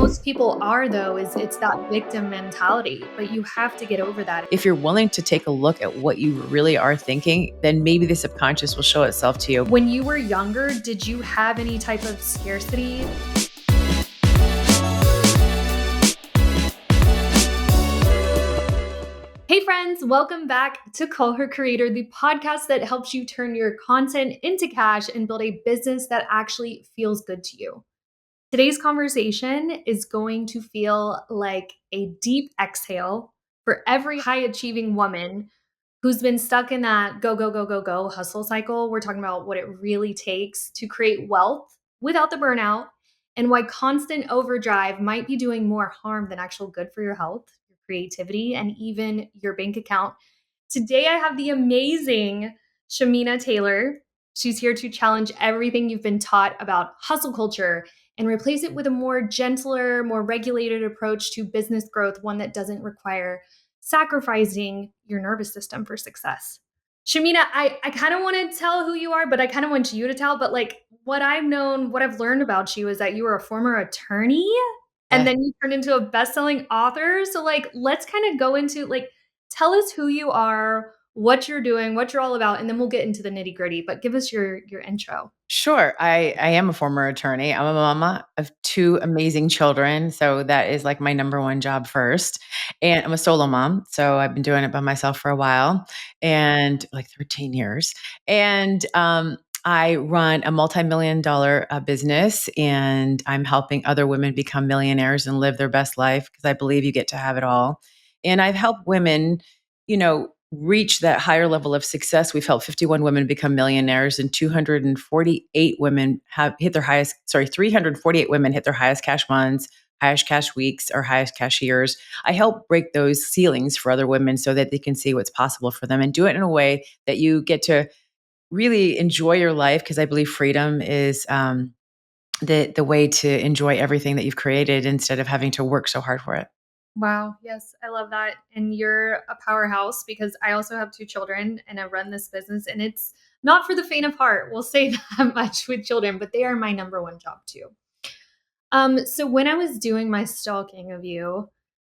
most people are, though, is it's that victim mentality, but you have to get over that. If you're willing to take a look at what you really are thinking, then maybe the subconscious will show itself to you. When you were younger, did you have any type of scarcity? Hey friends, welcome back to Call Her Creator, the podcast that helps you turn your content into cash and build a business that actually feels good to you. Today's conversation is going to feel like a deep exhale for every high achieving woman who's been stuck in that go, go, go, go, go hustle cycle. We're talking about what it really takes to create wealth without the burnout and why constant overdrive might be doing more harm than actual good for your health, your creativity, and even your bank account. Today, I have the amazing Shamina Taylor. She's here to challenge everything you've been taught about hustle culture and replace it with a more gentler, more regulated approach to business growth, one that doesn't require sacrificing your nervous system for success. Shamina, I kind of want to tell who you are, but I kind of want you to tell. But like what I've known, what I've learned about you is that you were a former attorney and Yeah. then you turned into a best-selling author. So like let's kind of go into like tell us who you are, what you're doing, what you're all about, and then we'll get into the nitty-gritty. But give us your intro. Sure. I am a former attorney. I'm a mama of two amazing children. So that is like my number one job first. And I'm a solo mom. So I've been doing it by myself for a while and like 13 years. And I run a multi-million-dollar business, and I'm helping other women become millionaires and live their best life because I believe you get to have it all. And I've helped women, reach that higher level of success. We've helped 51 women become millionaires, and 248 women have hit their highest, 348 women hit their highest cash months, highest cash weeks, or highest cash years. I help break those ceilings for other women so that they can see what's possible for them and do it in a way that you get to really enjoy your life, because I believe freedom is the way to enjoy everything that you've created instead of having to work so hard for it. Wow. Yes, I love that. And you're a powerhouse because I also have two children and I run this business and it's not for the faint of heart. We'll say that much with children, but they are my number one job too. So when I was doing my stalking of you,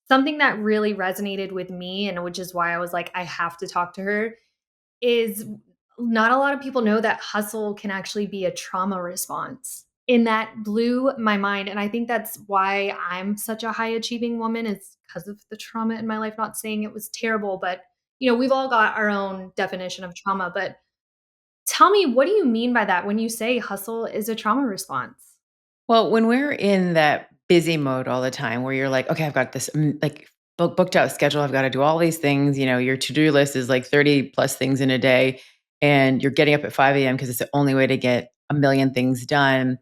something that really resonated with me and which is why I was like, I have to talk to her is not a lot of people know that hustle can actually be a trauma response. And that blew my mind. And I think that's why I'm such a high achieving woman is because of the trauma in my life. Not saying it was terrible, but we've all got our own definition of trauma. But tell me, what do you mean by that when you say hustle is a trauma response? Well, when we're in that busy mode all the time where you're like, okay, I've got this like booked out schedule. I've got to do all these things. Your to-do list is like 30 plus things in a day. And you're getting up at 5 a.m. because it's the only way to get a million things done.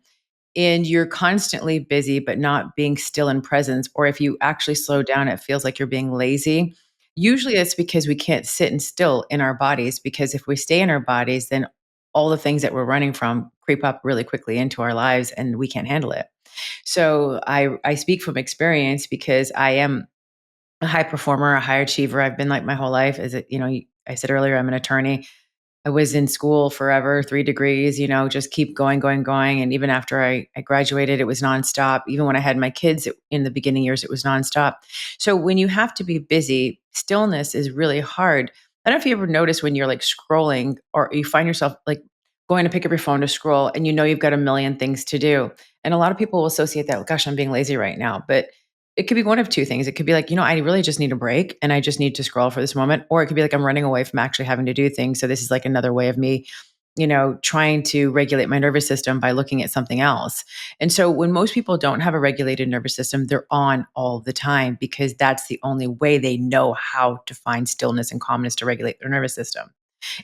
And you're constantly busy, but not being still in presence. Or if you actually slow down, it feels like you're being lazy. Usually it's because we can't sit and still in our bodies, because if we stay in our bodies, then all the things that we're running from creep up really quickly into our lives and we can't handle it. So I speak from experience because I am a high performer, a high achiever. I've been like my whole life. I said earlier, I'm an attorney. I was in school forever, 3 degrees, just keep going, going, going. And even after I graduated, it was nonstop. Even when I had my kids in the beginning years, it was nonstop. So when you have to be busy, stillness is really hard. I don't know if you ever notice when you're like scrolling or you find yourself like going to pick up your phone to scroll and you've got a million things to do. And a lot of people will associate that, gosh, I'm being lazy right now. But it could be one of two things. It could be like, I really just need a break and I just need to scroll for this moment. Or it could be like, I'm running away from actually having to do things. So this is like another way of me, trying to regulate my nervous system by looking at something else. And so when most people don't have a regulated nervous system, they're on all the time because that's the only way they know how to find stillness and calmness to regulate their nervous system.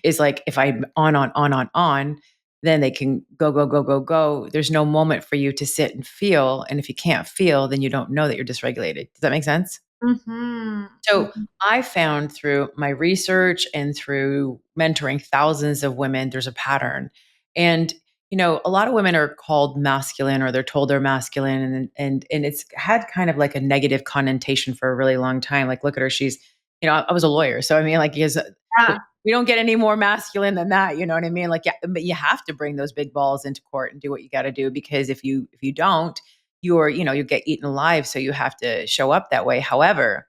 Is like, if I'm on, then they can go, go, go, go, go. There's no moment for you to sit and feel. And if you can't feel, then you don't know that you're dysregulated. Does that make sense? Mhm. So Mhm. I found through my research and through mentoring thousands of women, there's a pattern. And a lot of women are called masculine, or they're told they're masculine, and it's had kind of like a negative connotation for a really long time. Like, look at her, she's, I was a lawyer, so I mean, like, Yeah. we don't get any more masculine than that. You know what I mean? Like, yeah, but you have to bring those big balls into court and do what you got to do, because if you don't, you get eaten alive. So you have to show up that way. However,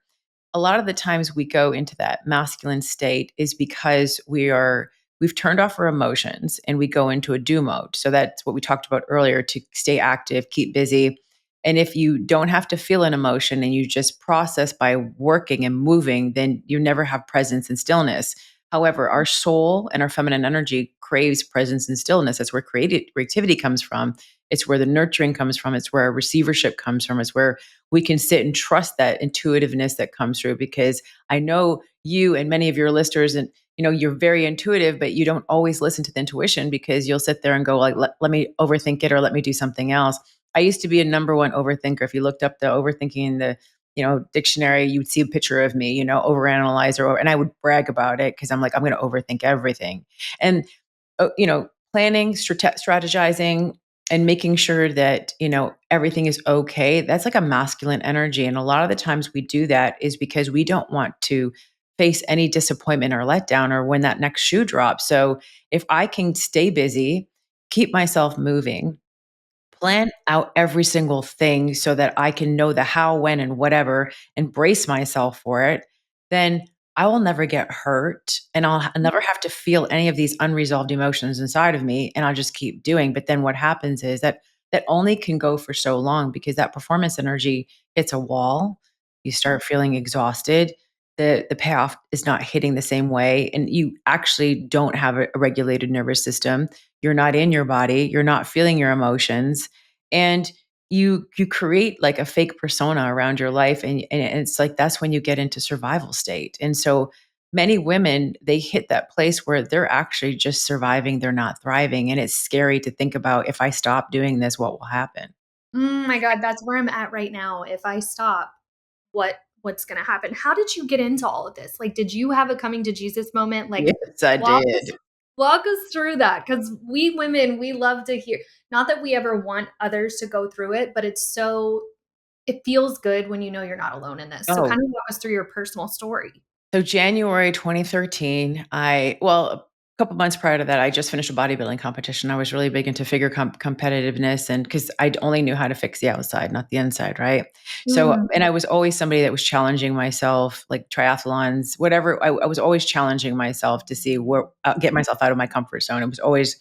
a lot of the times we go into that masculine state is because we've turned off our emotions and we go into a do mode. So that's what we talked about earlier, to stay active, keep busy. And if you don't have to feel an emotion and you just process by working and moving, then you never have presence and stillness. However, our soul and our feminine energy craves presence and stillness. That's where creativity comes from. It's where the nurturing comes from. It's where our receivership comes from. It's where we can sit and trust that intuitiveness that comes through. Because I know you and many of your listeners, and you're very intuitive, but you don't always listen to the intuition, because you'll sit there and go like, let me overthink it, or let me do something else. I used to be a number one overthinker. If you looked up the overthinking in the dictionary, you would see a picture of me, overanalyzer, and I would brag about it because I'm like, I'm going to overthink everything. And planning, strategizing, and making sure that everything is okay, that's like a masculine energy. And a lot of the times we do that is because we don't want to face any disappointment or letdown, or when that next shoe drops. So if I can stay busy, keep myself moving, plan out every single thing so that I can know the how, when, and whatever, and brace myself for it, then I will never get hurt, and I'll never have to feel any of these unresolved emotions inside of me, and I'll just keep doing. But then what happens is that only can go for so long, because that performance energy hits a wall. You start feeling exhausted. The payoff is not hitting the same way, and you actually don't have a regulated nervous system. You're not in your body, you're not feeling your emotions, and you create like a fake persona around your life, and it's like that's when you get into survival state. And so many women, they hit that place where they're actually just surviving, they're not thriving, and it's scary to think about, if I stop doing this, what will happen. My god, that's where I'm at right now. If I stop, what's gonna happen? How did you get into all of this? Like, did you have a coming to Jesus moment? Like, Yes, I walk us did. walk us through that, because we women, we love to hear, not that we ever want others to go through it, but it feels good when you know you're not alone in this. So Oh, kind of walk us through your personal story. so January 2013, a couple months prior to that, I just finished a bodybuilding competition. I was really big into figure competitiveness, and because I only knew how to fix the outside, not the inside, right? So, Mm, and I was always somebody that was challenging myself, like triathlons, whatever. I was always challenging myself to see where get myself out of my comfort zone. I've always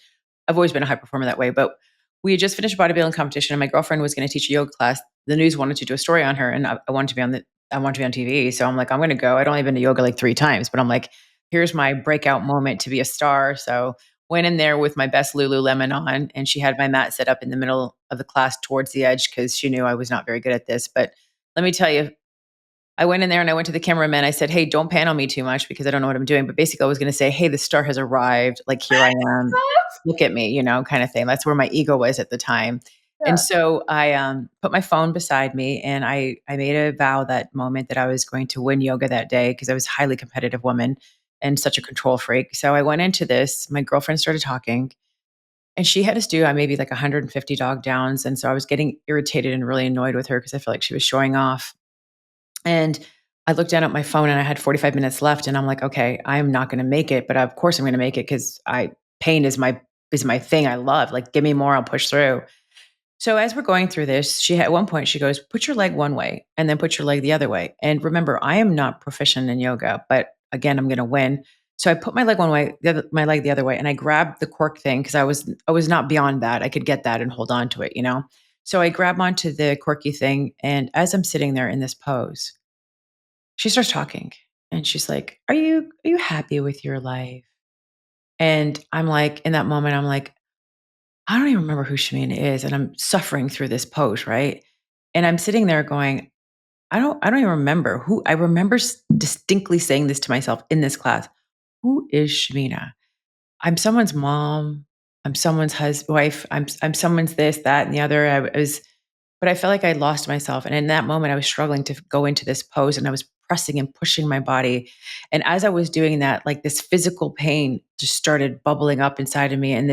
been a high performer that way. But we had just finished a bodybuilding competition, and my girlfriend was going to teach a yoga class. The news wanted to do a story on her, and I wanted to be on the I want to be on TV. So I'm like, I'm going to go. I'd only been to yoga like 3 times, but I'm like, here's my breakout moment to be a star. So went in there with my best Lululemon on, and she had my mat set up in the middle of the class towards the edge, because she knew I was not very good at this. But let me tell you, I went in there and I went to the cameraman. I said, "Hey, don't pan on me too much because I don't know what I'm doing." But basically, I was going to say, "Hey, the star has arrived. Like, here I am. Look at me," kind of thing. That's where my ego was at the time. And yeah. so I put my phone beside me, and I made a vow that moment that I was going to win yoga that day, because I was a highly competitive woman and such a control freak. So I went into this. My girlfriend started talking, and she had us do maybe like 150 dog downs. And so I was getting irritated and really annoyed with her because I felt like she was showing off. And I looked down at my phone and I had 45 minutes left, and I'm like, okay, I'm not going to make it, but of course I'm going to make it, because I pain is my thing. I love, like, give me more, I'll push through. So as we're going through this, at one point she goes, put your leg one way and then put your leg the other way. And remember, I am not proficient in yoga, but again, I'm going to win. So I put my leg one way, my leg the other way, and I grabbed the cork thing, because I was not beyond that. I could get that and hold on to it. So I grab onto the corky thing, and as I'm sitting there in this pose, she starts talking, and she's like, "Are you happy with your life?" And I'm like, in that moment, I'm like, I don't even remember who Shamina is, and I'm suffering through this pose, right? And I'm sitting there going, I don't even remember who. I remember distinctly saying this to myself in this class. Who is Shamina? I'm someone's mom. I'm someone's wife. I'm someone's this, that, and the other. But I felt like I lost myself. And in that moment, I was struggling to go into this pose, and I was pressing and pushing my body. And as I was doing that, like, this physical pain just started bubbling up inside of me. And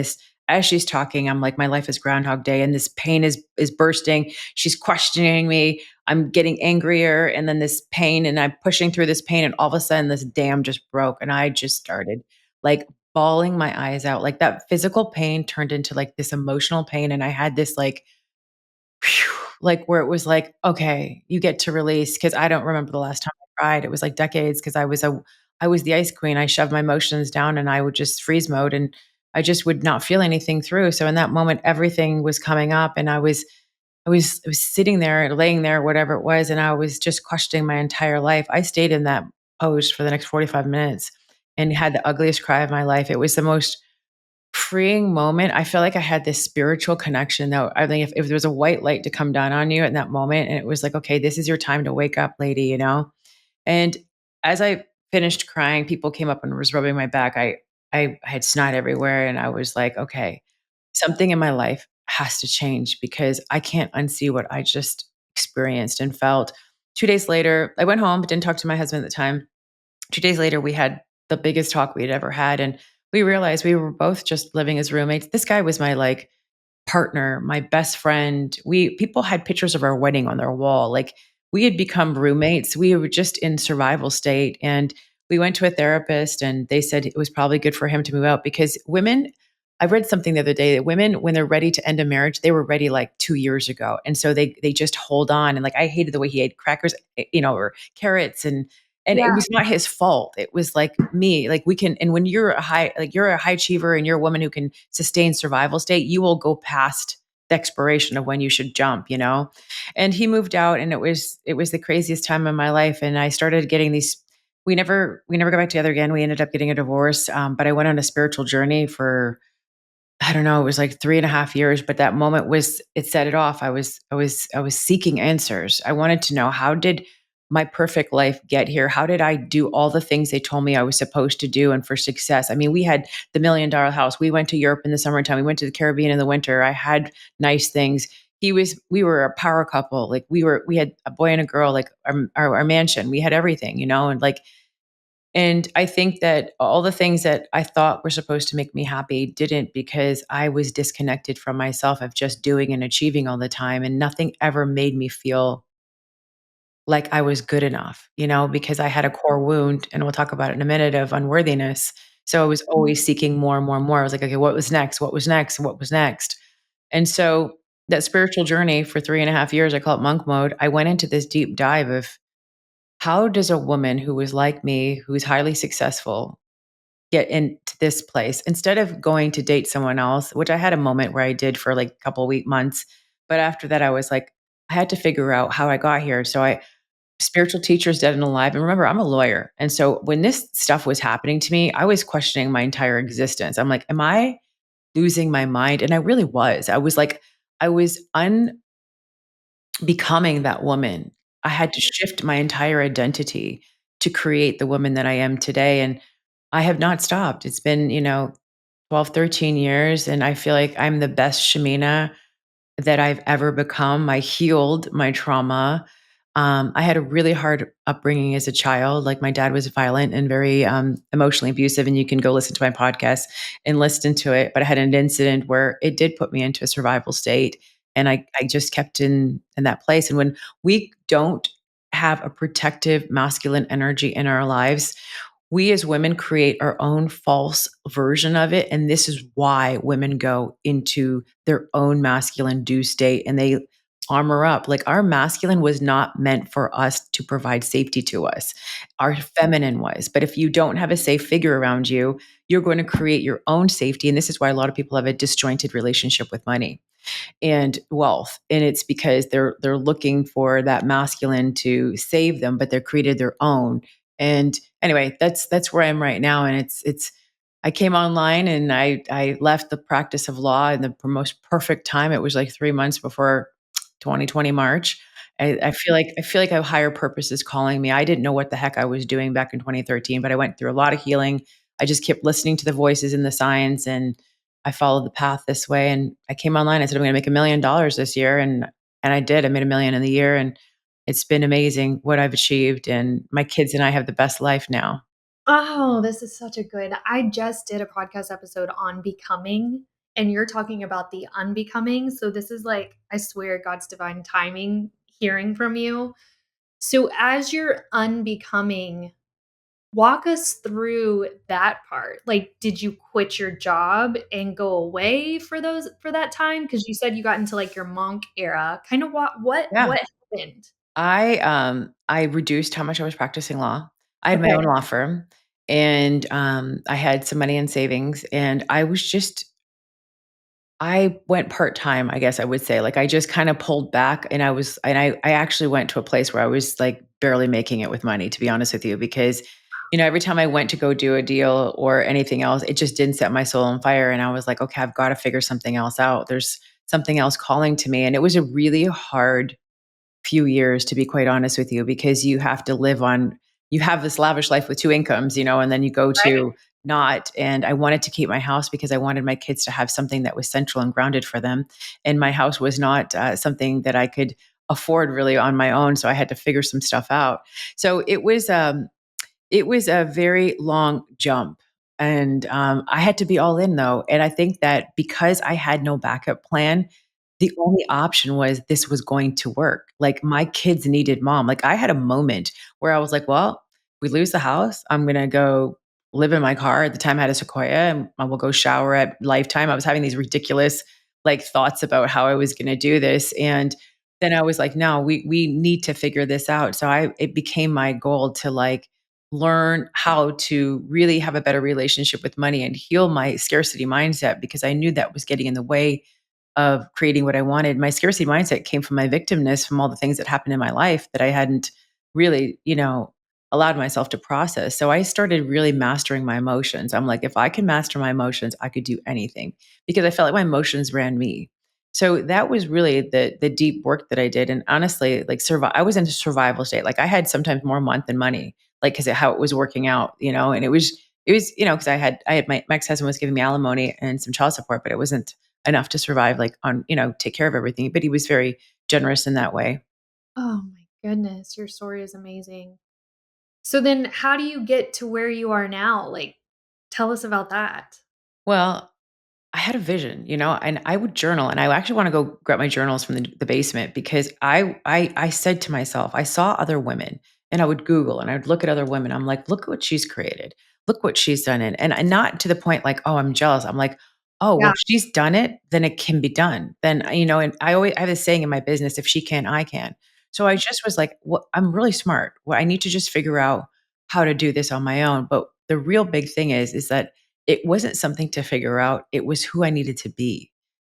as she's talking, I'm like, my life is Groundhog Day, and this pain is bursting. She's questioning me. I'm getting angrier, and then this pain, and I'm pushing through this pain, and all of a sudden, this dam just broke, and I just started like bawling my eyes out. Like, that physical pain turned into like this emotional pain, and I had this like, whew, like where it was like, okay, you get to release. Cause I don't remember the last time I cried. It was like decades because I was the ice queen. I shoved my emotions down and I would just freeze mode and I just would not feel anything through. So in that moment, everything was coming up and I was sitting there, laying there, whatever it was, and I was just questioning my entire life. I stayed in that pose for the next 45 minutes and had the ugliest cry of my life. It was the most freeing moment. I feel like I had this spiritual connection though. I think if there was a white light to come down on you in that moment and it was like, okay, this is your time to wake up, lady, you know? And as I finished crying, people came up and was rubbing my back. I had snot everywhere and I was like, okay, something in my life has to change because I can't unsee what I just experienced and felt. 2 days later, I went home, but didn't talk to my husband at the time. 2 days later, we had the biggest talk we'd ever had. And we realized we were both just living as roommates. This guy was my like partner, my best friend. We people had pictures of our wedding on their wall. Like we had become roommates. We were just in survival state and we went to a therapist and they said it was probably good for him to move out because women I read something the other day that women when they're ready to end a marriage, they were ready like 2 years ago. And so they just hold on and like I hated the way he ate crackers, or carrots and it Yeah. was not his fault. It was like me. Like we can and when you're a high achiever and you're a woman who can sustain survival state, you will go past the expiration of when you should jump, you know? And he moved out and it was the craziest time of my life. And I started getting these we never got back together again. We ended up getting a divorce. But I went on a spiritual journey for I don't know, it was like 3.5 years, but that moment was it set it off. I was seeking answers. I wanted to know how did my perfect life get here? How did I do all the things they told me I was supposed to do and for success? I mean, we had the $1 million house. We went to Europe in the summertime. We went to the Caribbean in the winter. I had nice things. We were a power couple. Like we had a boy and a girl, like our mansion. We had everything, and like and I think that all the things that I thought were supposed to make me happy didn't because I was disconnected from myself of just doing and achieving all the time. And nothing ever made me feel like I was good enough, because I had a core wound, and we'll talk about it in a minute, of unworthiness. So I was always seeking more and more and more. I was like, okay, what was next? What was next? What was next? And so that spiritual journey for 3.5 years, I call it monk mode. I went into this deep dive of how does a woman who was like me, who's highly successful, get into this place instead of going to date someone else, which I had a moment where I did for like a couple months. But after that, I was like, I had to figure out how I got here. So spiritual teachers dead and alive. And remember, I'm a lawyer. And so when this stuff was happening to me, I was questioning my entire existence. I'm like, am I losing my mind? And I really was. I was like, I was unbecoming that woman. I had to shift my entire identity to create the woman that I am today. And I have not stopped. It's been, 12, 13 years. And I feel like I'm the best Shamina that I've ever become. I healed my trauma. I had a really hard upbringing as a child. Like my dad was violent and very emotionally abusive. And you can go listen to my podcast and listen to it. But I had an incident where it did put me into a survival state. And I just kept in that place. And when we don't have a protective masculine energy in our lives, we as women create our own false version of it. And this is why women go into their own masculine due state and they armor up. Like our masculine was not meant for us to provide safety to us. Our feminine was. But if you don't have a safe figure around you, you're going to create your own safety. And this is why a lot of people have a disjointed relationship with money and wealth, and it's because they're looking for that masculine to save them, but they're created their own. And anyway, that's where I am right now. And it's I came online and I left the practice of law in the most perfect time. It was like 3 months before 2020 March. I feel like a higher purpose is calling me. I didn't know what the heck I was doing back in 2013, but I went through a lot of healing. I just kept listening to the voices in the science, and I followed the path this way. And I came online. I said, I'm going to make $1 million this year. And I did. I made 1 million in the year. And it's been amazing what I've achieved. And my kids and I have the best life now. Oh, this is such a good. I just did a podcast episode on becoming, and you're talking about the unbecoming. So this is like, I swear, God's divine timing hearing from you. So as you're unbecoming, Walk us through that part. Like, did you quit your job and go away for that time? Because you said you got into, like, your monk era. Kinda Yeah. what happened? I reduced how much I was practicing law. I had my own Okay. law firm, and, I had some money in savings, and I went part-time, I guess I would say. Like, I just kinda pulled back, and I actually went to a place where I was, like, barely making it with money, to be honest with you, because, every time I went to go do a deal or anything else, it just didn't set my soul on fire, and I was like, "Okay, I've gotta figure something else out. There's something else calling to me," and it was a really hard few years, to be quite honest with you, because you have this lavish life with 2 incomes, and then you go Right? to not. And I wanted to keep my house because I wanted my kids to have something that was central and grounded for them, and my house was not, something that I could afford really on my own, so I had to figure some stuff out. So it was a very long jump, and, I had to be all in, though, and I think that because I had no backup plan, the only option was this was going to work. Like, my kids needed mom. Like, I had a moment where I was like, "Well, we lose the house, I'm gonna go live in my car." At the time, I had a Sequoia, and I will go shower at Lifetime. I was having these ridiculous, like, thoughts about how I was gonna do this, and then I was like, "No, we need to figure this out." So it became my goal to, like, learn how to really have a better relationship with money and heal my scarcity mindset, because I knew that was getting in the way of creating what I wanted. My scarcity mindset came from my victimness, from all the things that happened in my life that I hadn't really, allowed myself to process. So I started really mastering my emotions. I'm like, if I can master my emotions, I could do anything, because I felt like my emotions ran me. So that was really the deep work that I did. And honestly, like, I was in a survival state. Like, I had sometimes more month than money, like, because of how it was working out, and it was, because I had my ex-husband was giving me alimony and some child support, but it wasn't enough to survive, like, on, take care of everything. But he was very generous in that way. Oh my goodness, your story is amazing. So then how do you get to where you are now? Like, tell us about that. Well, I had a vision, and I would journal, and I actually want to go grab my journals from the basement, because I said to myself, I saw other women, and I would Google and I would look at other women. I'm like, look what she's created, look what she's done, and not to the point like, oh, I'm jealous. I'm like, oh, well, Yeah. if she's done it, then it can be done. Then, and I have this saying in my business, if she can, I can. So I just was like, well, I'm really smart. Well, I need to just figure out how to do this on my own. But the real big thing is that it wasn't something to figure out, it was who I needed to be.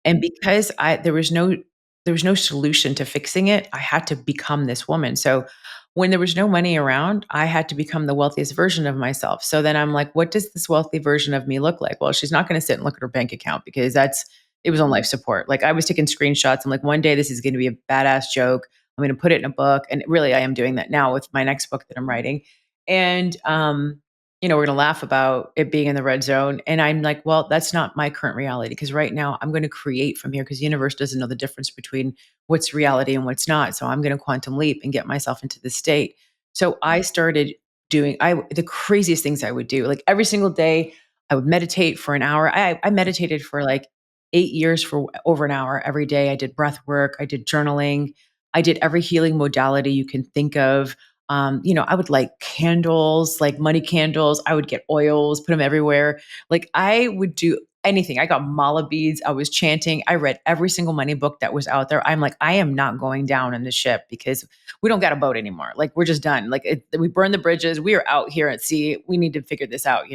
And because there was no solution to fixing it, I had to become this woman. So when there was no money around, I had to become the wealthiest version of myself. So then I'm like, what does this wealthy version of me look like? Well, she's not going to sit and look at her bank account, because it was on life support. Like, I was taking screenshots. I'm like, one day this is going to be a badass joke. I'm going to put it in a book. And really, I am doing that now with my next book that I'm writing. And we're going to laugh about it being in the red zone. And I'm like, well, that's not my current reality, because right now I'm going to create from here, because the universe doesn't know the difference between what's reality and what's not. So I'm going to quantum leap and get myself into this state. So I started doing the craziest things I would do. Like, every single day, I would meditate for an hour. I meditated for like 8 years for over an hour every day. I did breath work. I did journaling. I did every healing modality you can think of. I would light candles, like money candles. I would get oils, put them everywhere. Like, I would do anything. I got mala beads. I was chanting. I read every single money book that was out there. I'm like, I am not going down in the ship, because we don't got a boat anymore. Like, we're just done. Like, we burned the bridges. We are out here at sea. We need to figure this out.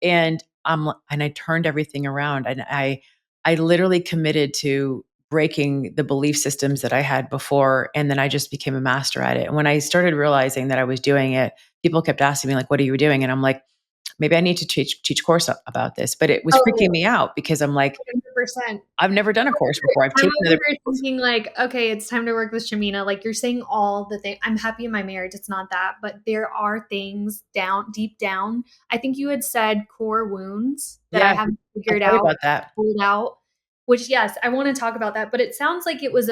And I turned everything around, and I literally committed to breaking the belief systems that I had before. And then I just became a master at it. And when I started realizing that I was doing it, people kept asking me, like, what are you doing? And I'm like, maybe I need to teach course about this. But it was freaking Oh, me out, because I'm like, 100%. I've never done a course before. I've I'm taken over other here people's. thinking like, okay, it's time to work with Shamina. Like, you're saying all the things. I'm happy in my marriage. It's not that, but there are things deep down. I think you had said core wounds that I Yeah, haven't I'll figured tell you out, about that. pulled out, which yes, I want to talk about that, but it sounds like it was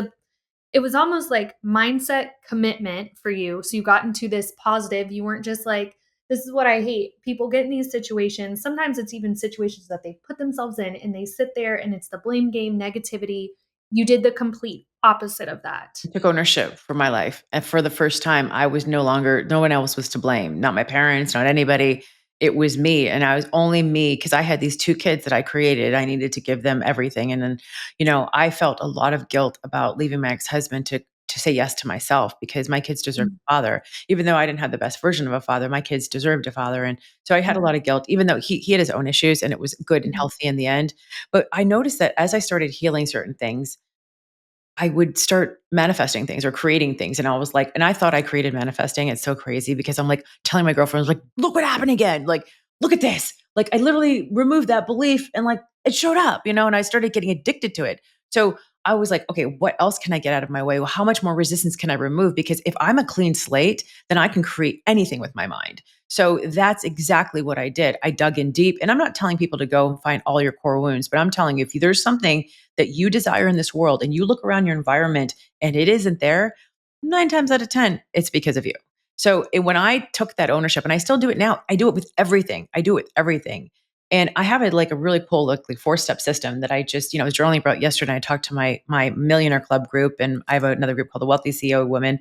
almost like mindset commitment for you. So you got into this positive. You weren't just like, this is what I hate. People get in these situations. Sometimes it's even situations that they put themselves in and they sit there and it's the blame game, negativity. You did the complete opposite of that. I took ownership for my life. And for the first time, I was no longer, no one else was to blame, not my parents, not anybody. It was me. And I was only me because I had these two kids that I created. I needed to give them everything. And then, I felt a lot of guilt about leaving my ex husband to say yes to myself because my kids deserved Mm, a father. Even though I didn't have the best version of a father, my kids deserved a father. And so I had a mhm, lot of guilt, even though he had his own issues and it was good and mhm, healthy in the end. But I noticed that as I started healing certain things, I would start manifesting things or creating things. And I was like, and I thought I created manifesting. It's so crazy because I'm like telling my girlfriends, like, look what happened again. Like, look at this. Like, I literally removed that belief and like it showed up, and I started getting addicted to it. So I was like, okay, what else can I get out of my way? Well, how much more resistance can I remove? Because if I'm a clean slate, then I can create anything with my mind. So that's exactly what I did. I dug in deep. And I'm not telling people to go and find all your core wounds, but I'm telling you, if there's something that you desire in this world and you look around your environment and it isn't there, 9 times out of 10, it's because of you. So when I took that ownership, and I still do it now, I do it with everything. I do it with everything. And I have a really cool like 4-step system that I just, I was journaling about yesterday. I talked to my millionaire club group, and I have another group called the Wealthy CEO Women,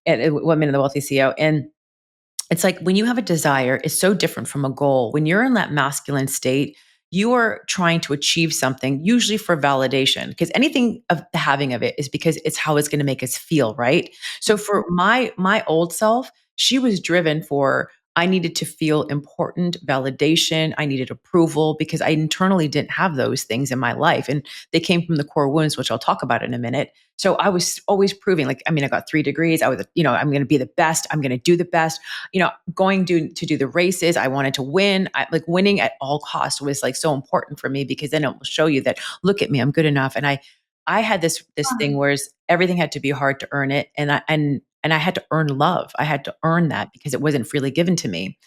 and Women in the Wealthy CEO. And it's like when you have a desire, it's so different from a goal. When you're in that masculine state, you are trying to achieve something, usually for validation, because anything of the having of it is because it's how it's going to make us feel, right? So mhm. for my old self, she was driven for I needed to feel important, validation, I needed approval because I internally didn't have those things in my life. And they came from the core wounds, which I'll talk about in a minute. So I was always proving, like, I mean, I got 3 degrees. I was, I'm going to be the best. I'm going to do the best, going to do the races. I wanted to win. Like winning at all costs was like so important for me because then it will show you that look at me, I'm good enough. And I had this Uh-huh. thing where everything had to be hard to earn it, and I had to earn love. I had to earn that because it wasn't freely given to me.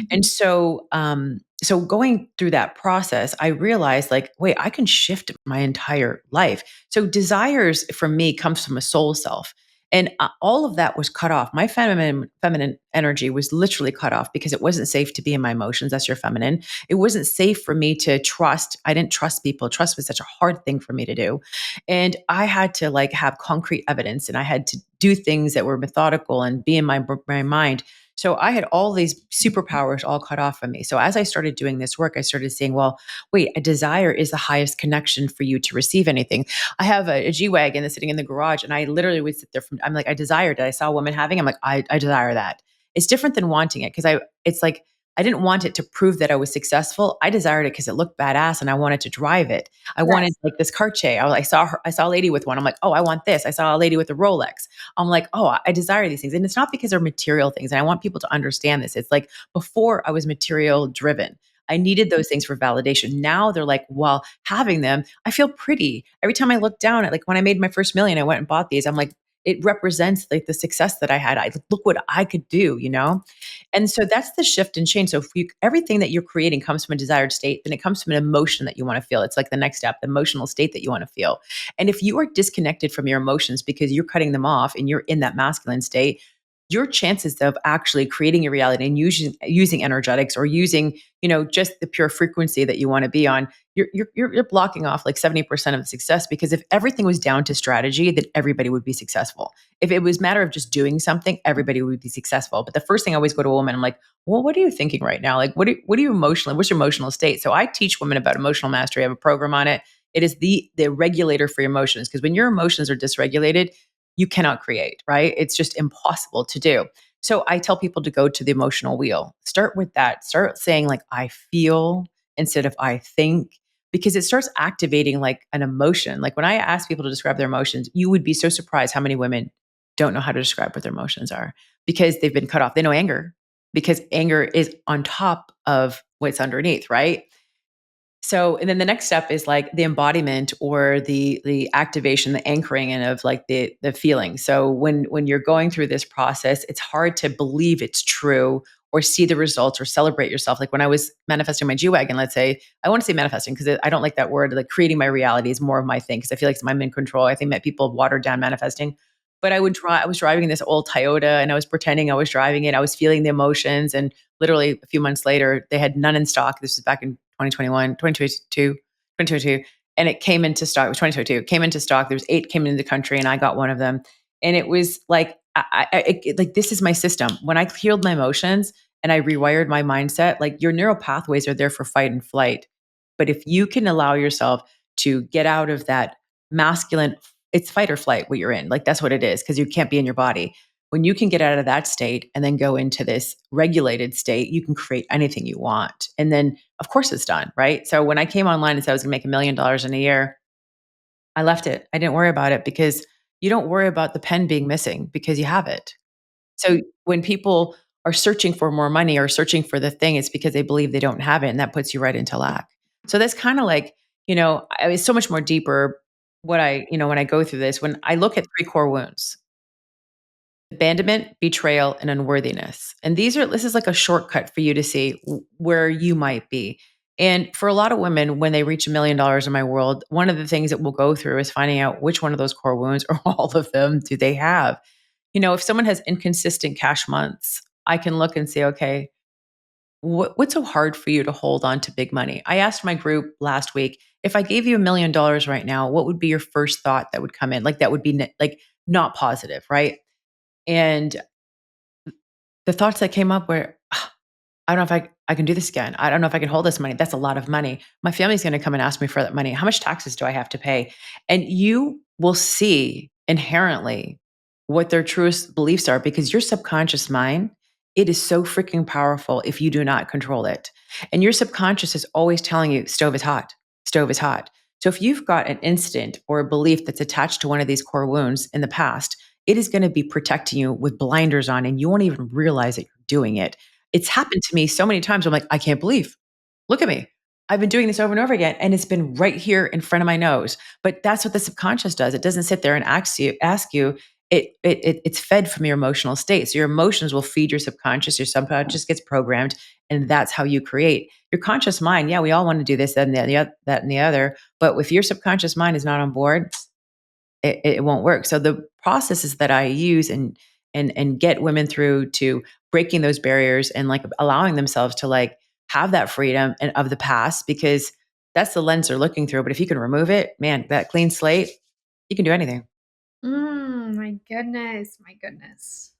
And Mhm. so going through that process, I realized like, wait, I can shift my entire life. So desires for me comes from a soul self. And all of that was cut off. My feminine energy was literally cut off because it wasn't safe to be in my emotions. That's your feminine. It wasn't safe for me to trust. I didn't trust people. Trust was such a hard thing for me to do. And I had to like have concrete evidence, and I had to do things that were methodical and be in my mind. So I had all these superpowers all cut off from me. So as I started doing this work, I started saying, well, wait, a desire is the highest connection for you to receive anything. I have a G-Wagon that's sitting in the garage, and I literally would sit there I'm like, I desired it. I saw a woman having, I'm like, I desire that. It's different than wanting it because it's like, I didn't want it to prove that I was successful. I desired it because it looked badass and I wanted to drive it. I wanted Yes. like this Cartier. I saw a lady with one. I'm like, oh, I want this. I saw a lady with a Rolex. I'm like, oh, I desire these things. And it's not because they're material things. And I want people to understand this. It's like before I was material driven. I needed those things for validation. Now they're like, well, having them, I feel pretty. Every time I look down at like when I made my first million, I went and bought these. I'm like, it represents like the success that I had. I look what I could do. And so that's the shift and change. So if everything that you're creating comes from a desired state, then it comes from an emotion that you want to feel. It's like the next step, the emotional state that you want to feel. And if you are disconnected from your emotions because you're cutting them off and you're in that masculine state, your chances of actually creating your reality and using energetics or using, just the pure frequency that you want to be on, you're blocking off like 70% of the success. Because if everything was down to strategy, then everybody would be successful. If it was a matter of just doing something, everybody would be successful. But the first thing I always go to a woman, I'm like, well, what are you thinking right now? Like, what are you emotionally, what's your emotional state? So I teach women about emotional mastery. I have a program on it. It is the regulator for your emotions. Because when your emotions are dysregulated, you cannot create, right? It's just impossible to do. So I tell people to go to the emotional wheel. Start with that. Start saying like, I feel instead of I think, because it starts activating like an emotion. Like when I ask people to describe their emotions, you would be so surprised how many women don't know how to describe what their emotions are because they've been cut off. They know anger because anger is on top of what's underneath, right? So, and then the next step is like the embodiment or the activation, the anchoring in of like the feeling. So when you're going through this process, it's hard to believe it's true or see the results or celebrate yourself. Like when I was manifesting my G-Wagon, let's say, I want to say manifesting because I don't like that word. Like creating my reality is more of my thing because I feel like I'm in control. I think that people have watered down manifesting. But I was driving this old Toyota and I was pretending I was driving it. I was feeling the emotions. And literally a few months later, they had none in stock. This was back in 2021, 2022. and it came into stock. It was 2022. It came into stock. There's 8 came into the country, and I got one of them. And it was like, like this is my system. When I healed my emotions and I rewired my mindset, like your neural pathways are there for fight and flight. But if you can allow yourself to get out of that masculine, it's fight or flight, what you're in. Like that's what it is, because you can't be in your body. When you can get out of that state and then go into this regulated state, you can create anything you want. And then, of course, it's done, right? So when I came online and said I was going to make $1 million in a year, I left it. I didn't worry about it because you don't worry about the pen being missing because you have it. So when people are searching for more money or searching for the thing, it's because they believe they don't have it, and that puts you right into lack. So that's kind of like, it's so much more deeper what when I go through this, when I look at 3 core wounds: abandonment, betrayal, and unworthiness. And this is like a shortcut for you to see where you might be. And for a lot of women, when they reach $1 million in my world, one of the things that we'll go through is finding out which one of those core wounds or all of them do they have. If someone has inconsistent cash months, I can look and say, okay, what's so hard for you to hold on to big money? I asked my group last week, if I gave you $1 million right now, what would be your first thought that would come in? Like that would be like not positive, right? And the thoughts that came up were, "Ah, I don't know if I can do this again. I don't know if I can hold this money. That's a lot of money. My family's going to come and ask me for that money. How much taxes do I have to pay?" And you will see inherently what their truest beliefs are, because your subconscious mind, it is so freaking powerful if you do not control it. And your subconscious is always telling you stove is hot. Stove is hot. So if you've got an instant or a belief that's attached to one of these core wounds in the past, it is going to be protecting you with blinders on, and you won't even realize that you're doing it. It's happened to me so many times. I'm like, I can't believe, look at me. I've been doing this over and over again, and it's been right here in front of my nose. But that's what the subconscious does. It doesn't sit there and ask you. It's fed from your emotional state. So your emotions will feed your subconscious. Your subconscious gets programmed, and that's how you create your conscious mind. Yeah, we all want to do this, that, and that, and the other. But if your subconscious mind is not on board, it won't work. So the processes that I use and get women through to breaking those barriers and like allowing themselves to like have that freedom and of the past, because that's the lens they're looking through. But if you can remove it, man, that clean slate, you can do anything. My goodness, my goodness.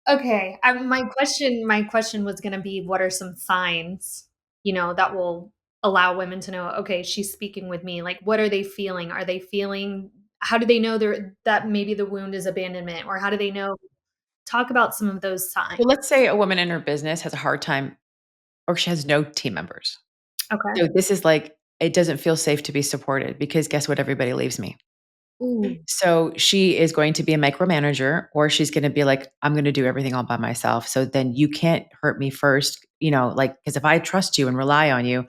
Okay, my question was gonna be, what are some signs, that will allow women to know, okay, she's speaking with me. Like, what are they feeling? Are they feeling how do they know that maybe the wound is abandonment? Or how do they know? Talk about some of those signs. So let's say a woman in her business has a hard time, or she has no team members. Okay. So this is like, it doesn't feel safe to be supported because guess what? Everybody leaves me. Ooh. So she is going to be a micromanager, or she's going to be like, I'm going to do everything all by myself. So then you can't hurt me first, like, because if I trust you and rely on you,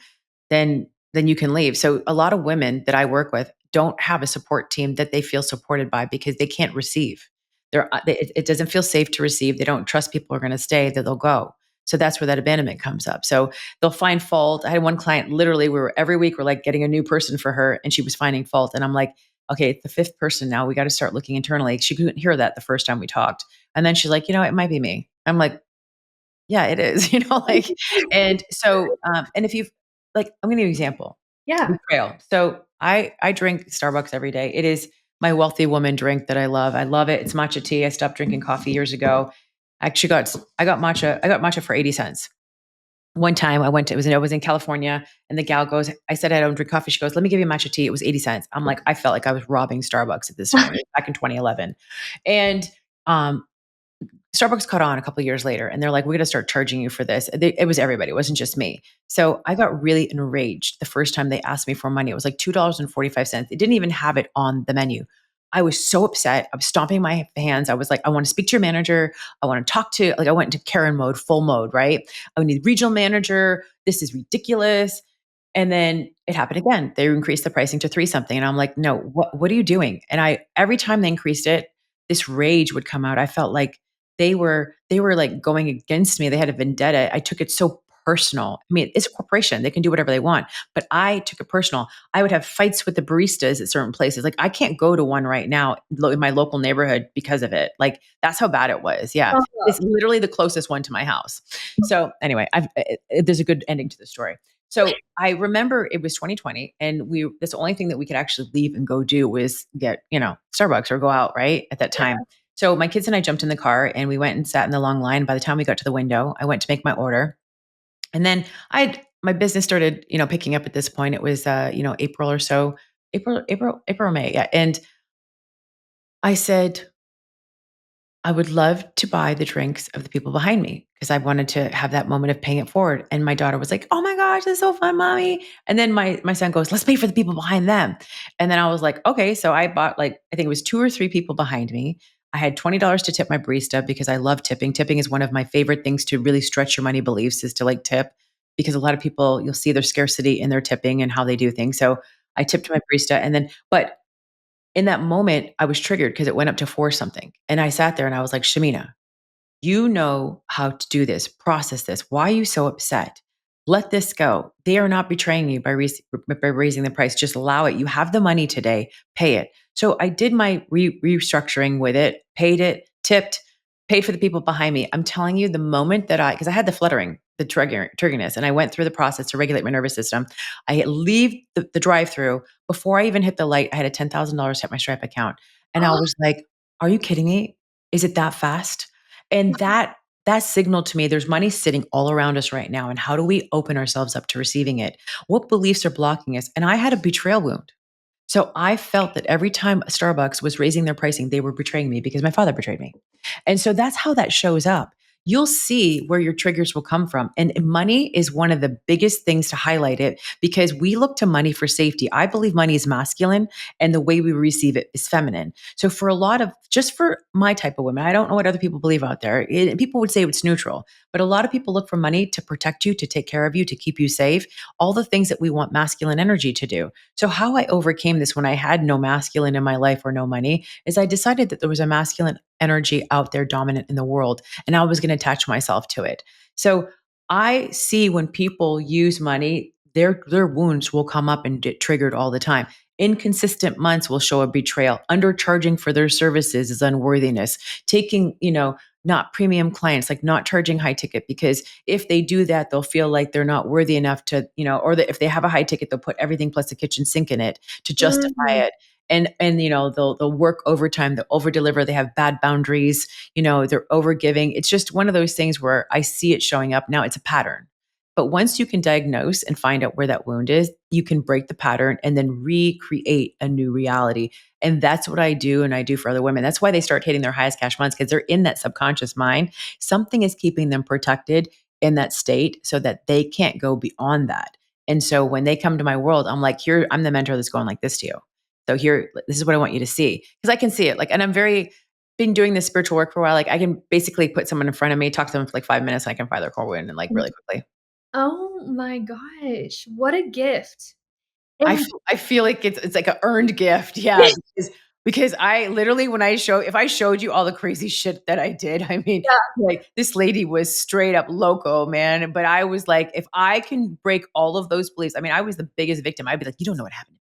then you can leave. So a lot of women that I work with don't have a support team that they feel supported by because they can't receive. It doesn't feel safe to receive. They don't trust people are going to stay, that they'll go. So that's where that abandonment comes up. So they'll find fault. I had one client, literally, we were every week we're like getting a new person for her, and she was finding fault. And I'm like, okay, it's the 5th person now. We got to start looking internally. She couldn't hear that the first time we talked. And then she's like, it might be me. I'm like, yeah, it is, like, and so, and if you've, like, I'm gonna give you an example. Yeah. Betrayal. So I drink Starbucks every day. It is my wealthy woman drink that I love. I love it. It's matcha tea. I stopped drinking coffee years ago. I got matcha for 80 cents. One time I was in California, and the gal goes, I said I don't drink coffee. She goes, let me give you matcha tea. It was 80 cents. I'm like, I felt like I was robbing Starbucks at this time, back in 2011. And um Starbucks caught on a couple of years later, and they're like, "We're going to start charging you for this." It was everybody. It wasn't just me. So I got really enraged the first time they asked me for money. It was like $2.45. They didn't even have it on the menu. I was so upset. I was stomping my hands. I was like, "I want to speak to your manager. I want to talk to." Like, I went into Karen mode, full mode. Right? I need regional manager. This is ridiculous. And then it happened again. They increased the pricing to 3 something, and I'm like, "No, what are you doing?" And every time they increased it, this rage would come out. I felt like they were like going against me. They had a vendetta. I took it so personal. I mean, it's a corporation. They can do whatever they want, but I took it personal. I would have fights with the baristas at certain places. Like, I can't go to one right now in my local neighborhood because of it. Like, that's how bad it was. Yeah. Uh-huh. It's literally the closest one to my house. So anyway, there's a good ending to the story. So I remember it was 2020 and that's the only thing that we could actually leave and go do was get, Starbucks or go out, right? At that time. So my kids and I jumped in the car and we went and sat in the long line. By the time we got to the window, I went to make my order. And then my business started, picking up at this point. It was April or so. April or May. Yeah. And I said, I would love to buy the drinks of the people behind me because I wanted to have that moment of paying it forward. And my daughter was like, "Oh my gosh, that's so fun, mommy!" And then my son goes, "Let's pay for the people behind them." And then I was like, "Okay." So I bought like I think it was two or three people behind me. I had $20 to tip my barista because I love tipping. Tipping is one of my favorite things to really stretch your money beliefs is to like tip because a lot of people you'll see their scarcity in their tipping and how they do things. So I tipped my barista, and then but in that moment, I was triggered because it went up to four something. And I sat there and I was like, Shamina, you know how to do this, process this. Why are you so upset? Let this go. They are not betraying you by raising the price. Just allow it. You have the money today, pay it. So I did my restructuring with it, paid it, tipped, paid for the people behind me. I'm telling you, the moment that because I had the fluttering, the triggerness, and I went through the process to regulate my nervous system. I leave the drive through before I even hit the light. I had a $10,000 hit my Stripe account. And I was like, are you kidding me? Is it that fast? And that signaled to me there's money sitting all around us right now. And how do we open ourselves up to receiving it? What beliefs are blocking us? And I had a betrayal wound. So I felt that every time Starbucks was raising their pricing, they were betraying me because my father betrayed me. And so that's how that shows up. You'll see where your triggers will come from. And money is one of the biggest things to highlight it because we look to money for safety. I believe money is masculine and the way we receive it is feminine. So for a lot of, just for my type of women, I don't know what other people believe out there. People would say it's neutral, but a lot of people look for money to protect you, to take care of you, to keep you safe, all the things that we want masculine energy to do. So how I overcame this when I had no masculine in my life or no money is I decided that there was a masculine energy out there dominant in the world and I was going to attach myself to it. So I see when people use money, their wounds will come up and get triggered all the time. Inconsistent months will show a betrayal. Undercharging for their services is unworthiness. Taking, not premium clients, like not charging high ticket, because if they do that, they'll feel like they're not worthy enough to, or that if they have a high ticket, they'll put everything plus the kitchen sink in it to justify Mhm. it. And they'll work overtime, they'll over deliver, they have bad boundaries, they're over giving. It's just one of those things where I see it showing up. Now it's a pattern. But once you can diagnose and find out where that wound is, you can break the pattern and then recreate a new reality. And that's what I do. And I do for other women. That's why they start hitting their highest cash months because they're in that subconscious mind. Something is keeping them protected in that state so that they can't go beyond that. And so when they come to my world, I'm like, here, I'm the mentor that's going like this to you. So here, this is what I want you to see. Because I can see it. Like, and I'm been doing this spiritual work for a while. Like I can basically put someone in front of me, talk to them for like 5 minutes, and I can find their core wound and like really quickly. Oh my gosh, what a gift. And I feel like it's like an earned gift. Yeah, because I literally when if I showed you all the crazy shit that I did, I mean, yeah, like this lady was straight up loco, man. But I was like, if I can break all of those beliefs, I mean, I was the biggest victim. I'd be like, you don't know what happened.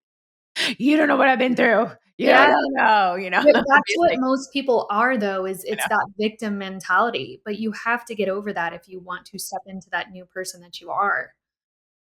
You don't know what I've been through. You yeah. don't know, Yeah, I'd that's be what like, most people are though, is you it's know. that victim mentality, but you have to get over that if you want to step into that new person that you are.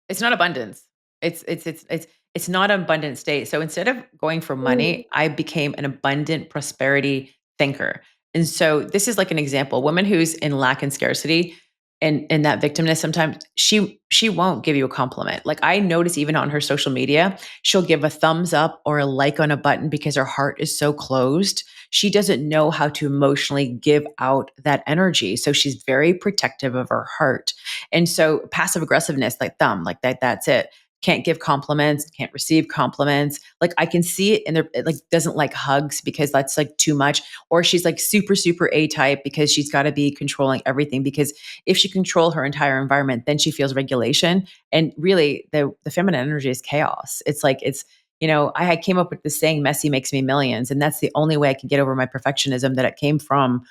It's not abundance. It's not an abundant state. So instead of going for Mm, money, I became an abundant prosperity thinker. And so this is like an example. A woman who's in lack and scarcity and that victimness, sometimes she won't give you a compliment. Like I notice even on her social media, she'll give a thumbs up or a like on a button because her heart is so closed. She doesn't know how to emotionally give out that energy. So she's very protective of her heart. And so passive aggressiveness, like thumb, like that's it. Can't give compliments, can't receive compliments. Like I can see it in there, it like doesn't like hugs because that's like too much. Or she's like super, super A type because she's got to be controlling everything. Because if she control her entire environment, then she feels regulation. And really the feminine energy is chaos. It's like I came up with this saying, messy makes me millions. And that's the only way I can get over my perfectionism that it came from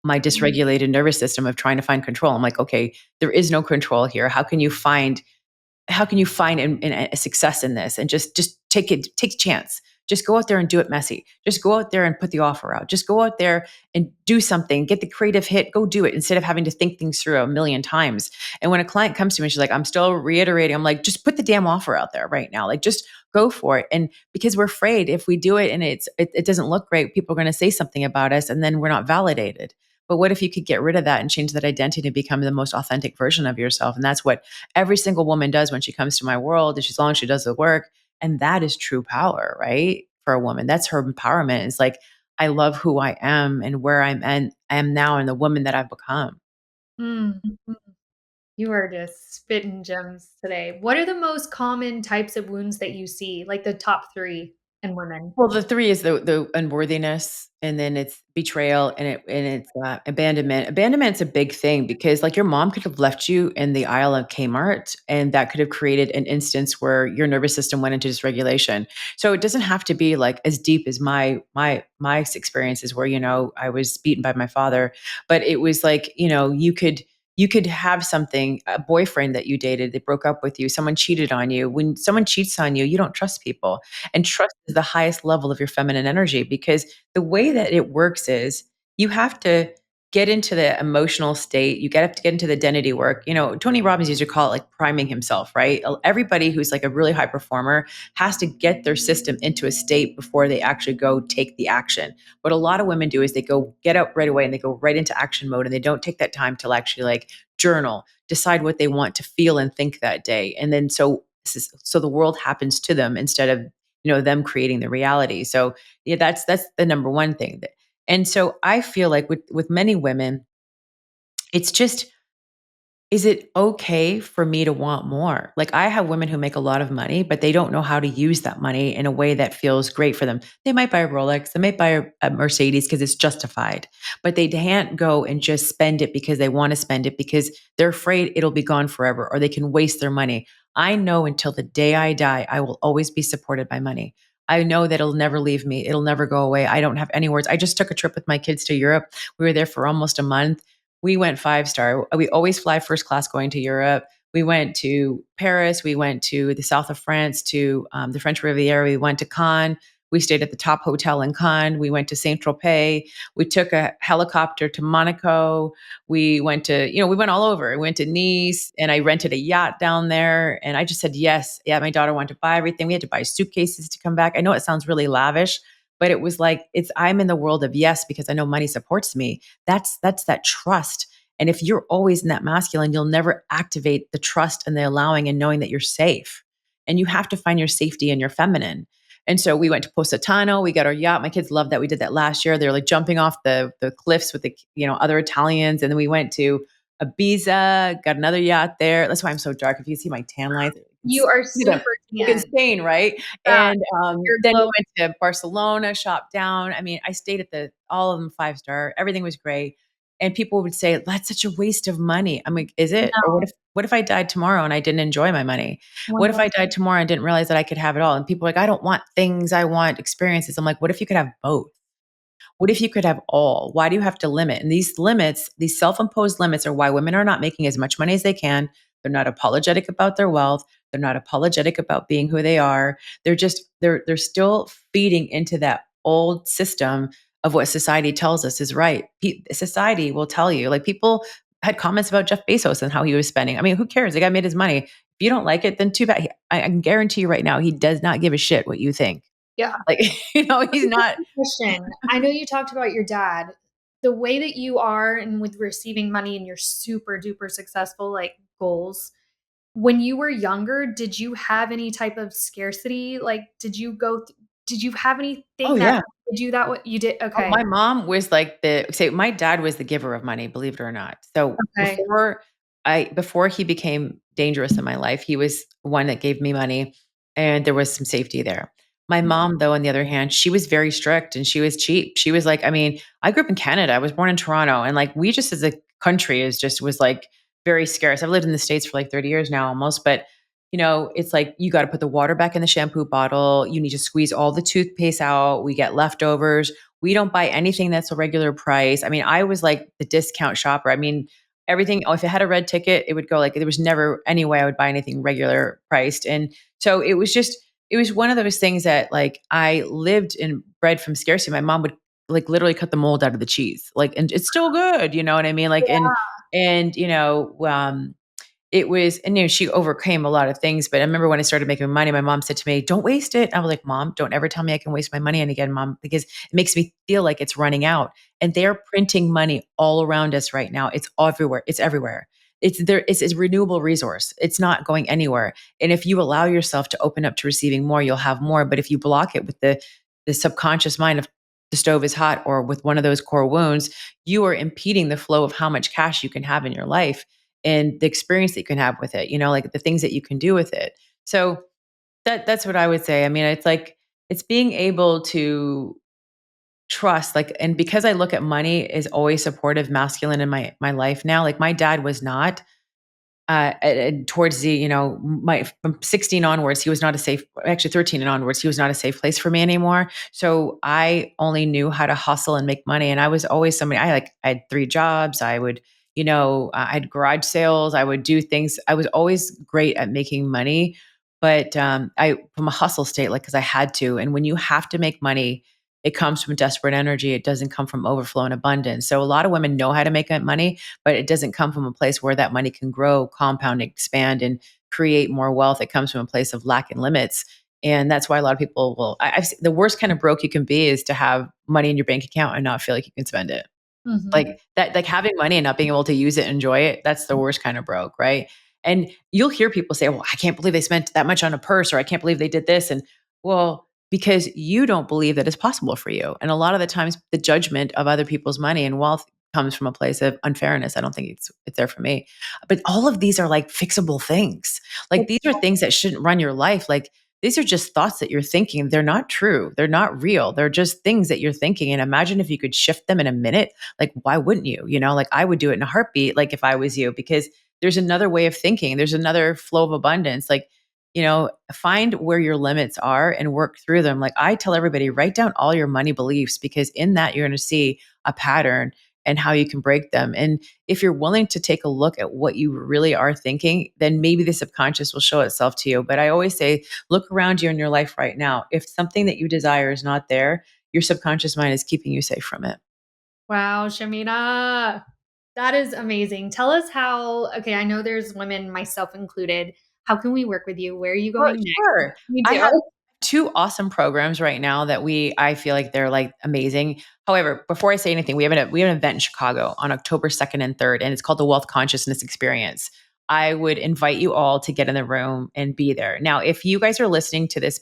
my mhm, dysregulated nervous system of trying to find control. I'm like, okay, there is no control here. How can you find a success in this and just take a chance. Just go out there and do it messy. Just go out there and put the offer out. Just go out there and do something, get the creative hit, go do it instead of having to think things through a million times. And when a client comes to me, she's like, I'm still reiterating, I'm like, just put the damn offer out there right now. Like, just go for it. And because we're afraid if we do it and it doesn't look great, people are going to say something about us and then we're not validated. But what if you could get rid of that and change that identity and become the most authentic version of yourself? And that's what every single woman does when she comes to my world, as long as she does the work. And that is true power, right? For a woman, that's her empowerment. It's like, I love who I am and where I am now and the woman that I've become. Mm. You are just spitting gems today. What are the most common types of wounds that you see, like the top 3 in women? Well, the 3 is the unworthiness, and then it's betrayal, and it's, abandonment. Abandonment's a big thing because, like, your mom could have left you in the aisle of Kmart, and that could have created an instance where your nervous system went into dysregulation. So it doesn't have to be, like, as deep as my experiences where, I was beaten by my father, but it was like, you could have something, a boyfriend that you dated, they broke up with you, someone cheated on you. When someone cheats on you, you don't trust people. And trust is the highest level of your feminine energy because the way that it works is you have to get into the emotional state. You have to get into the identity work. Tony Robbins used to call it like priming himself, right? Everybody who's like a really high performer has to get their system into a state before they actually go take the action. What a lot of women do is they go get up right away and they go right into action mode and they don't take that time to actually like journal, decide what they want to feel and think that day. And then so the world happens to them instead of them creating the reality. So yeah, that's the number one thing. And so I feel like with many women, it's just, is it okay for me to want more? Like, I have women who make a lot of money, but they don't know how to use that money in a way that feels great for them. They might buy a Rolex, they might buy a Mercedes because it's justified, but they can't go and just spend it because they want to spend it because they're afraid it'll be gone forever or they can waste their money. I know until the day I die, I will always be supported by money. I know that it'll never leave me. It'll never go away. I don't have any words. I just took a trip with my kids to Europe. We were there for almost a month. We went 5-star. We always fly first class going to Europe. We went to Paris. We went to the south of France, to the French Riviera. We went to Cannes. We stayed at the top hotel in Cannes. We went to Saint Tropez. We took a helicopter to Monaco. We went we went all over. We went to Nice and I rented a yacht down there. And I just said, yes. Yeah, my daughter wanted to buy everything. We had to buy suitcases to come back. I know it sounds really lavish, but it was like, I'm in the world of yes because I know money supports me. That's that trust. And if you're always in that masculine, you'll never activate the trust and the allowing and knowing that you're safe. And you have to find your safety in your feminine. And so we went to Positano. We got our yacht. My kids loved that. We did that last year. They're like jumping off the cliffs with the other Italians. And then we went to Ibiza. Got another yacht there. That's why I'm so dark. If you see my tan lines, You are look super look tan. insane, right? Yeah, And you're then we glow. went to Barcelona, shopped down. I mean, I stayed at all of them 5-star. Everything was great. And people would say, that's such a waste of money. I'm like, is it? Or No, what if I died tomorrow and I didn't enjoy my money? What if 100. I died tomorrow and didn't realize that I could have it all? And people are like, I don't want things, I want experiences. I'm like, what if you could have both? What if you could have all? Why do you have to limit? And these limits, these self imposed limits, are why women are not making as much money as they can. They're not apologetic about their wealth. They're not apologetic about being who they are. They're still feeding into that old system of what society tells us is right. Society will tell you, like, people had comments about Jeff Bezos and how he was spending. I mean, who cares? The guy made his money. If you don't like it, then too bad. I can guarantee you right now, he does not give a shit what you think. Yeah. Like, he's not. Question. I know you talked about your dad. The way that you are and with receiving money and your super duper successful like goals, when you were younger, did you have any type of scarcity? Like, did you have Oh anything that yeah. did you that what you did? Oh, Okay. my mom was like my dad was the giver of money, believe it or not. So Okay. before he became dangerous in my life, he was one that gave me money and there was some safety there. My mom, though, on the other hand, she was very strict and she was cheap. She was like, I mean, I grew up in Canada. I was born in Toronto, and like, we just as a country was like very scarce. I've lived in the States for like 30 years now almost, but it's like you got to put the water back in the shampoo bottle. You need to squeeze all the toothpaste out. We get leftovers. We don't buy anything that's a regular price. I mean, I was like the discount shopper. I mean, everything, if it had a red ticket, it would go, like, there was never any way I would buy anything regular priced. And so it was just, it was one of those things that like I lived and bred from scarcity. My mom would like literally cut the mold out of the cheese, like, and it's still good, you know what I mean? Like, and it was, and she overcame a lot of things. But I remember when I started making money, my mom said to me, "Don't waste it." I was like, "Mom, don't ever tell me I can waste my money." And again, Mom, because it makes me feel like it's running out. And they're printing money all around us right now. It's everywhere. It's everywhere. It's there. It's a renewable resource. It's not going anywhere. And if you allow yourself to open up to receiving more, you'll have more. But if you block it with the subconscious mind of the stove is hot or with one of those core wounds, you are impeding the flow of how much cash you can have in your life and the experience that you can have with it, like the things that you can do with it. So that's what I would say. I mean, it's like it's being able to trust, like, and because I look at money is always supportive masculine in my life now. Like my dad was not, towards the, my from 16 onwards, he was not a safe, actually 13 and onwards, he was not a safe place for me anymore. So I only knew how to hustle and make money. And I was always somebody, I had 3 jobs. I would, I had garage sales. I would do things. I was always great at making money, but I, from a hustle state, like, cause I had to. And when you have to make money, it comes from desperate energy. It doesn't come from overflow and abundance. So a lot of women know how to make money, but it doesn't come from a place where that money can grow, compound, expand, and create more wealth. It comes from a place of lack and limits. And that's why a lot of people will, I've seen, the worst kind of broke you can be is to have money in your bank account and not feel like you can spend it. Mhm. Like that, like having money and not being able to use it, enjoy it, that's the worst kind of broke, right? And you'll hear people say, "Well, I can't believe they spent that much on a purse," or "I can't believe they did this." And well, because you don't believe that it's possible for you. And a lot of the times the judgment of other people's money and wealth comes from a place of unfairness. I don't think it's there for me. But all of these are like fixable things. Like these are things that shouldn't run your life. Like these are just thoughts that you're thinking. They're not true. They're not real. They're just things that you're thinking. And imagine if you could shift them in a minute. Like, why wouldn't you? Like I would do it in a heartbeat, like if I was you, because there's another way of thinking. There's another flow of abundance. Like, find where your limits are and work through them. Like I tell everybody, write down all your money beliefs because in that you're going to see a pattern and how you can break them. And if you're willing to take a look at what you really are thinking, then maybe the subconscious will show itself to you. But I always say, look around you in your life right now. If something that you desire is not there, your subconscious mind is keeping you safe from it. Wow, Shamina, that is amazing. Tell us how, okay, I know there's women, myself included. How can we work with you? Where are you Well, going next? What sure. can we I do? have 2 awesome programs right now that I feel like they're like amazing. However, before I say anything, we have an event in Chicago on October 2nd and 3rd, and it's called the Wealth Consciousness Experience. I would invite you all to get in the room and be there. Now, if you guys are listening to this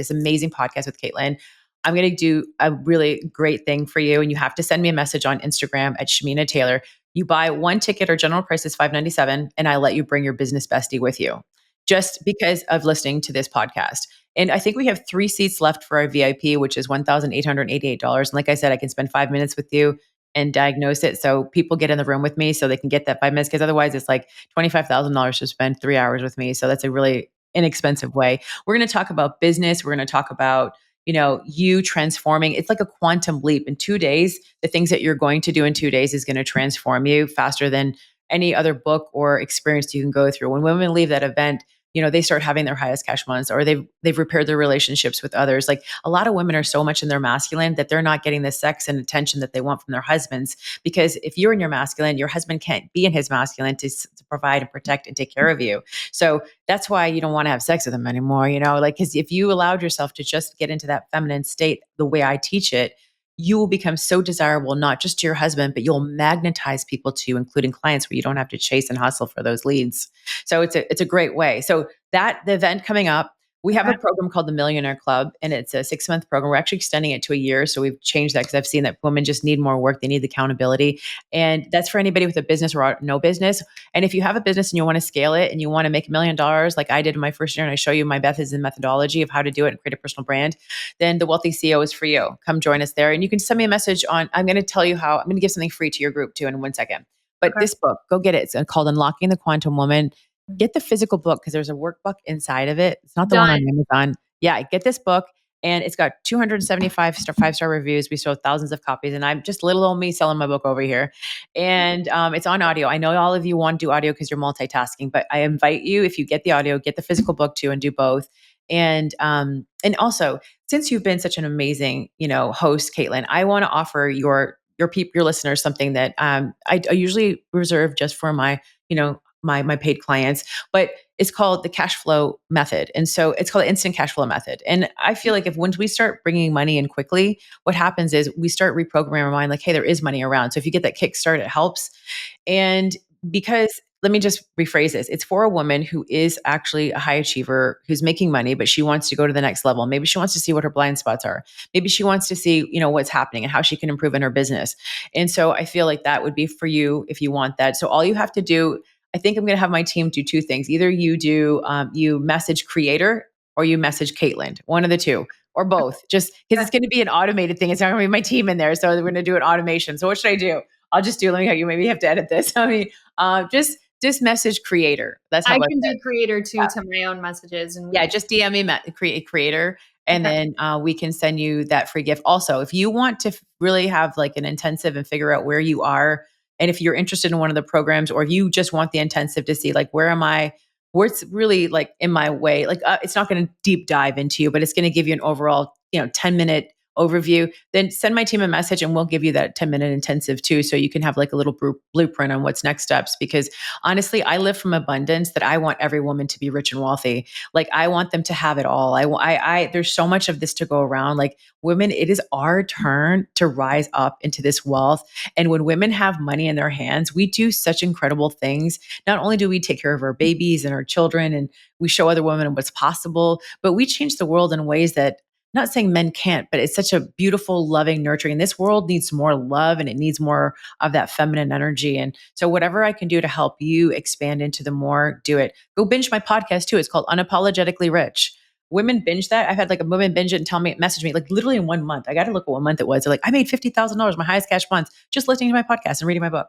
amazing podcast with Katelyn, I'm going to do a really great thing for you, and you have to send me a message on Instagram at Shamina Taylor. You buy one ticket, or general price is $597, and I let you bring your business bestie with you just because of listening to this podcast. And I think we have 3 seats left for our VIP, which is $1,888. And like I said, I can spend 5 minutes with you and diagnose it. So people get in the room with me so they can get that 5 minutes, because otherwise it's like $25,000 to spend 3 hours with me. So that's a really inexpensive way. We're going to talk about business. We're going to talk about, you transforming. It's like a quantum leap. In 2 days, the things that you're going to do in 2 days is going to transform you faster than any other book or experience you can go through. When women leave that event, they start having their highest cash months, or they've repaired their relationships with others. Like a lot of women are so much in their masculine that they're not getting the sex and attention that they want from their husbands. Because if you're in your masculine, your husband can't be in his masculine to provide and protect and take care of you. So that's why you don't want to have sex with him anymore, like, because if you allowed yourself to just get into that feminine state the way I teach it, you will become so desirable, not just to your husband, but you'll magnetize people to you, including clients, where you don't have to chase and hustle for those leads. So it's a great way. So the event coming up, we have a Okay. program called the Millionaire Club, and it's a 6-month program. We're actually extending it to a year. So we've changed that because I've seen that women just need more work. They need the accountability. And that's for anybody with a business or no business. And if you have a business and you want to scale it and you want to make $1 million, like I did in my first year, and I show you my methods and methodology of how to do it and create a personal brand, then the Wealthy CEO is for you. Come join us there. And you can send me a message I'm going to tell you how. I'm going to give something free to your group too in 1 second. But Okay. this book, go get it. It's called Unlocking the Quantum Woman. Get the physical book because there's a workbook inside of it. It's not the one on Done. Amazon. Yeah, get this book. And it's got 275 5-star reviews. We sold thousands of copies, and I'm just little old me selling my book over here. And it's on audio. I know all of you want to do audio because you're multitasking, but I invite you, if you get the audio, get the physical book too, and do both. And also, since you've been such an amazing, host, Katelyn, I want to offer your listeners something that I usually reserve just for my, my paid clients, but it's called the cash flow method. And so it's called the instant cash flow method. And I feel like if once we start bringing money in quickly, what happens is we start reprogramming our mind like, hey, there is money around. So if you get that kickstart, it helps. And because let me just rephrase this. It's for a woman who is actually a high achiever who's making money, but she wants to go to the next level. Maybe she wants to see what her blind spots are. Maybe she wants to see, what's happening and how she can improve in her business. And so I feel like that would be for you if you want that. So all you have to do, I think I'm going to have my team do two things. Either you message creator or you message Katelyn, one of the two or both, just because it's going to be an automated thing. It's not going to be my team in there. So we're going to do an automation. So what should I do? I'll just do, let me, you maybe have to edit this. I mean, just message creator. That's how I I can said. do creator too to my own messages, and we Yeah, can. just DM me create creator, and Okay. then we can send you that free gift. Also, if you want to really have like an intensive and figure out where you are, and if you're interested in one of the programs, or if you just want the intensive to see like where am I, what's really like in my way, like it's not going to deep dive into you, but it's going to give you an overall 10-minute overview. Then send my team a message, and we'll give you that 10-minute intensive too, so you can have like a little blueprint on what's next steps. Because honestly, I live from abundance that I want every woman to be rich and wealthy. Like I want them to have it all. There's so much of this to go around. Like women, it is our turn to rise up into this wealth. And when women have money in their hands, we do such incredible things. Not only do we take care of our babies and our children, and we show other women what's possible, but we change the world in ways that, not saying men can't, but it's such a beautiful, loving, nurturing. This world needs more love, and it needs more of that feminine energy. And so whatever I can do to help you expand into the more, do it. Go binge my podcast too. It's called Unapologetically Rich. Women binge that. I've had like a woman binge it and message me like literally in 1 month. I got to look at what month it was. They're like, I made $50,000, my highest cash month, just listening to my podcast and reading my book.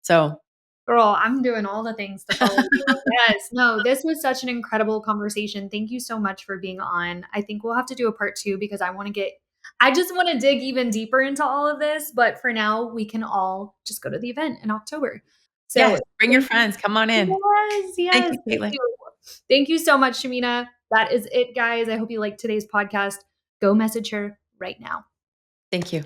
So Girl, I'm doing all the things to follow you. Yes. No, this was such an incredible conversation. Thank you so much for being on. I think we'll have to do a part two because I just want to dig even deeper into all of this. But for now, we can all just go to the event in October. So yes, bring your thank you. friends. Come on in. Yes, Thank yes. you, Thank Caitlin. you. Thank you so much, Shamina. That is it, guys. I hope you liked today's podcast. Go message her right now. Thank you.